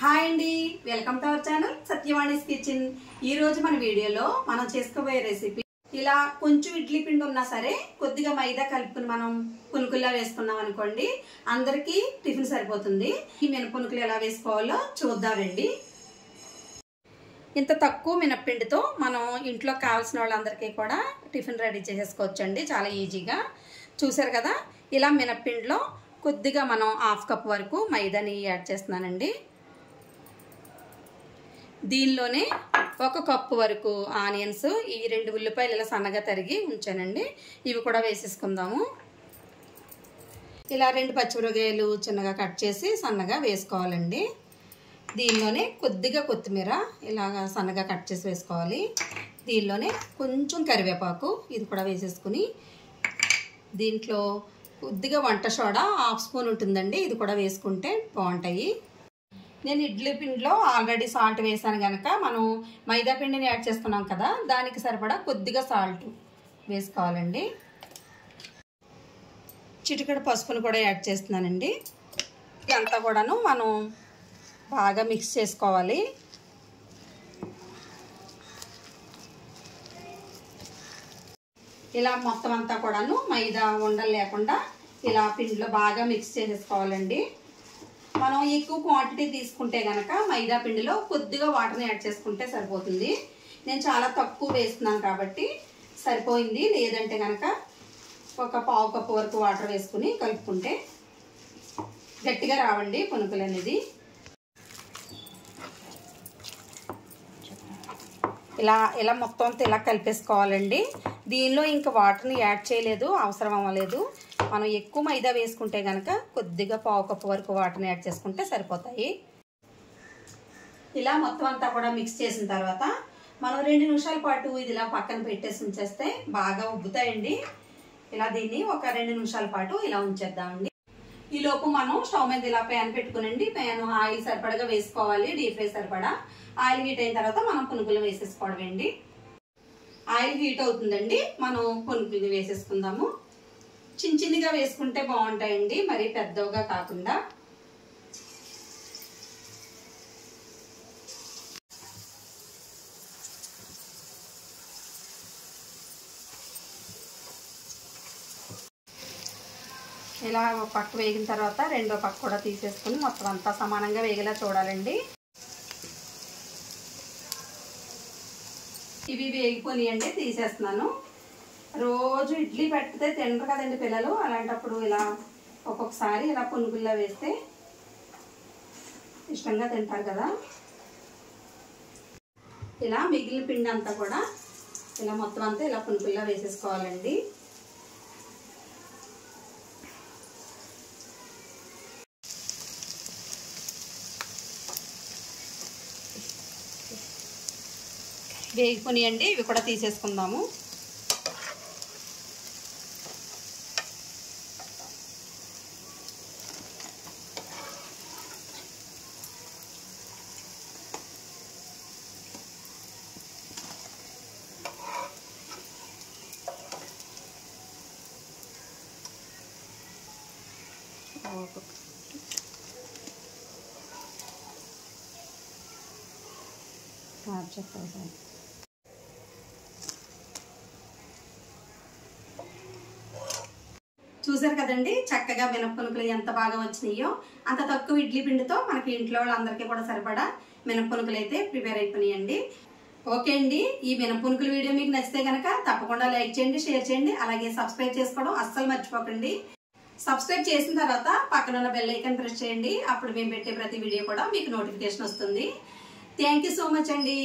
Hi అండి, welcome to our channel Satyavani's kitchen. ఈ రోజు మన వీడియోలో మనం చేసుకోబోయే రెసిపీ ఇలా కొంచెం ఇడ్లీ పిండి ఉన్నా సరే కొద్దిగా మైదా కలుపుకుని మనం పునుకుల్లా వేసుకున్నాం అనుకోండి, అందరికీ టిఫిన్ సరిపోతుంది. ఈ మినపునుకులు ఎలా వేసుకోవాలో చూద్దామండి. ఇంత తక్కువ మినప్పిండితో మనం ఇంట్లో కావాల్సిన వాళ్ళందరికీ కూడా టిఫిన్ రెడీ చేసేసుకోవచ్చండి, చాలా ఈజీగా. చూసారు కదా, ఇలా మినప్పిండిలో కొద్దిగా మనం 1/2 కప్ వరకు మైదాని యాడ్ చేస్తున్నానండి. దీనిలోనే 1 కప్పు వరకు ఆనియన్స్, ఈ 2 ఉల్లిపాయలు ఇలా సన్నగా తరిగి ఉంచానండి, ఇవి కూడా వేసేసుకుందాము. ఇలా 2 పచ్చిమిరపకాయలు చిన్నగా కట్ చేసి సన్నగా వేసుకోవాలండి. దీనిలోనే కొద్దిగా కొత్తిమీర ఇలాగా సన్నగా కట్ చేసి వేసుకోవాలి. దీనిలోనే కొంచెం కరివేపాకు, ఇది కూడా వేసేసుకుని దీంట్లో కొద్దిగా వంట సోడా 1/2 స్పూన్ ఉంటుందండి, ఇది కూడా వేసుకుంటే బాగుంటాయి. నేను ఇడ్లీ పిండిలో ఆల్రెడీ సాల్ట్ వేసాను కనుక మనం మైదా పిండిని యాడ్ చేసుకున్నాం కదా, దానికి సరిపడా కొద్దిగా సాల్ట్ వేసుకోవాలండి. చిటికెడు పసుపును కూడా యాడ్ చేస్తున్నానండి. ఇదంతా కూడాను మనం బాగా మిక్స్ చేసుకోవాలి. ఇలా మొత్తం అంతా కూడాను మైదా ఉండలు లేకుండా ఇలా పిండిలో బాగా మిక్స్ చేసేసుకోవాలండి. మనం ఎక్కువ క్వాంటిటీ తీసుకుంటే కనుక మైదా పిండిలో కొద్దిగా వాటర్ని యాడ్ చేసుకుంటే సరిపోతుంది. నేను చాలా తక్కువ వేస్తున్నాను కాబట్టి సరిపోయింది. లేదంటే కనుక 1/4 కప్పు వరకు వాటర్ వేసుకుని కలుపుకుంటే గట్టిగా రావండి పునుకులు అనేది. ఇలా మొత్తం అంతా ఇలా కలిపేసుకోవాలండి. దీనిలో ఇంకా వాటర్ని యాడ్ చేయలేదు, అవసరం అవ్వలేదు. మనం ఎక్కువ మైదా వేసుకుంటే కనుక కొద్దిగా 1/4 కప్పు వరకు వాటర్ని యాడ్ చేసుకుంటే సరిపోతాయి. ఇలా మొత్తం అంతా కూడా మిక్స్ చేసిన తర్వాత మనం 2 నిమిషాల పాటు ఇది ఇలా పక్కన పెట్టేసి ఉంచేస్తే బాగా ఉబ్బుతాయండి. ఇలా దీన్ని ఒక 2 నిమిషాల పాటు ఇలా ఉంచేద్దామండి. ఈ లోపు మనం స్టవ్ మీద ఇలా ప్యాన్ పెట్టుకునండి. ప్యాన్ ఆయిల్ సరిపడగా వేసుకోవాలి, డీప్ ఫ్రై సరిపడా. ఆయిల్ హీట్ అయిన తర్వాత మనం పునుకులు వేసేసుకోవడమేండి. ఆయిల్ హీట్ అవుతుందండి, మనం పునుకులు వేసేసుకుందాము. చిన్నగా వేసుకుంటే బాగుంటాయండి, మరి పెద్దగా కాకుండా. ఇలా ఒక పక్క వేగిన తర్వాత రెండో పక్క కూడా తీసేసుకుని మొత్తం అంతా సమానంగా వేగేలా చూడాలండి. ఇవి వేగిపోనియండి, తీసేస్తున్నాను. రోజు ఇడ్లీ పెడితే తినరు కదండి పిల్లలు, అలాంటప్పుడు ఇలా ఒక్కొక్కసారి ఇలా పునుగుల్లో వేస్తే ఇష్టంగా తింటారు కదా. ఇలా మిగిలిన పిండి అంతా కూడా ఇలా మొత్తం అంతా ఇలా పునుగుల్లో వేసేసుకోవాలండి. వేగిపోనియండి, ఇవి కూడా తీసేసుకుందాము. చూసారు కదండి, చక్కగా మినప్పునుకులు ఎంత బాగా వచ్చినాయో. అంత తక్కువ ఇడ్లీ పిండితో మనకి ఇంట్లో వాళ్ళందరికీ కూడా సరిపడా మినప్పునుకులు అయితే ప్రిపేర్ అయిపోయినాయండి. ఓకే అండి, ఈ మినప్పునుకుల వీడియో మీకు నచ్చితే కనుక తప్పకుండా లైక్ చేయండి, షేర్ చేయండి, అలాగే సబ్స్క్రైబ్ చేసుకోవడం అస్సలు మర్చిపోకండి. సబ్స్క్రైబ్ చేసిన తర్వాత పక్కన ఉన్న బెల్ ఐకాన్ ప్రెస్ చేయండి, అప్పుడు మేము పెట్టే ప్రతి వీడియో కూడా మీకు నోటిఫికేషన్ వస్తుంది. థ్యాంక్ యూ సో మచ్ అండి.